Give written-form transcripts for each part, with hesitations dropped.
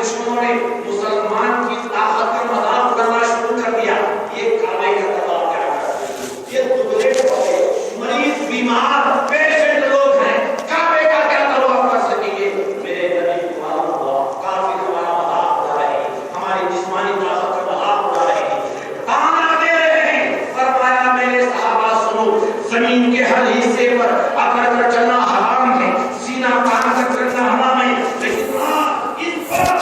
دشمنوں نے مسلمان کی طاقت کا مذاق کرنا شروع کر دیا. یہ کعبے کا طواف کیا کرتے ہیں؟ یہ دبلے پتلے مریض بیمار پیشنٹ لوگ ہیں، کعبے کا کیا طواف کر سکیں گے؟ میرے نبی کو معلوم ہوا کافر ہمارا مذاق اڑا رہے ہیں، ہماری جسمانی طاقت کا مذاق اڑا رہے ہیں، تانا دے رہے ہیں. فرمایا میرے صحابہ سنو، زمین کے ہر حصے پر اکڑ کر چلنا حرام ہے، سینہ تان کر چلنا حرام ہے، لیکن اس پر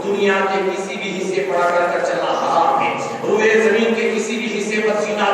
دنیا کے کسی بھی حصے پر اکڑ کر چلنا حرام ہے. روئے زمین کے کسی بھی حصے پر سینہ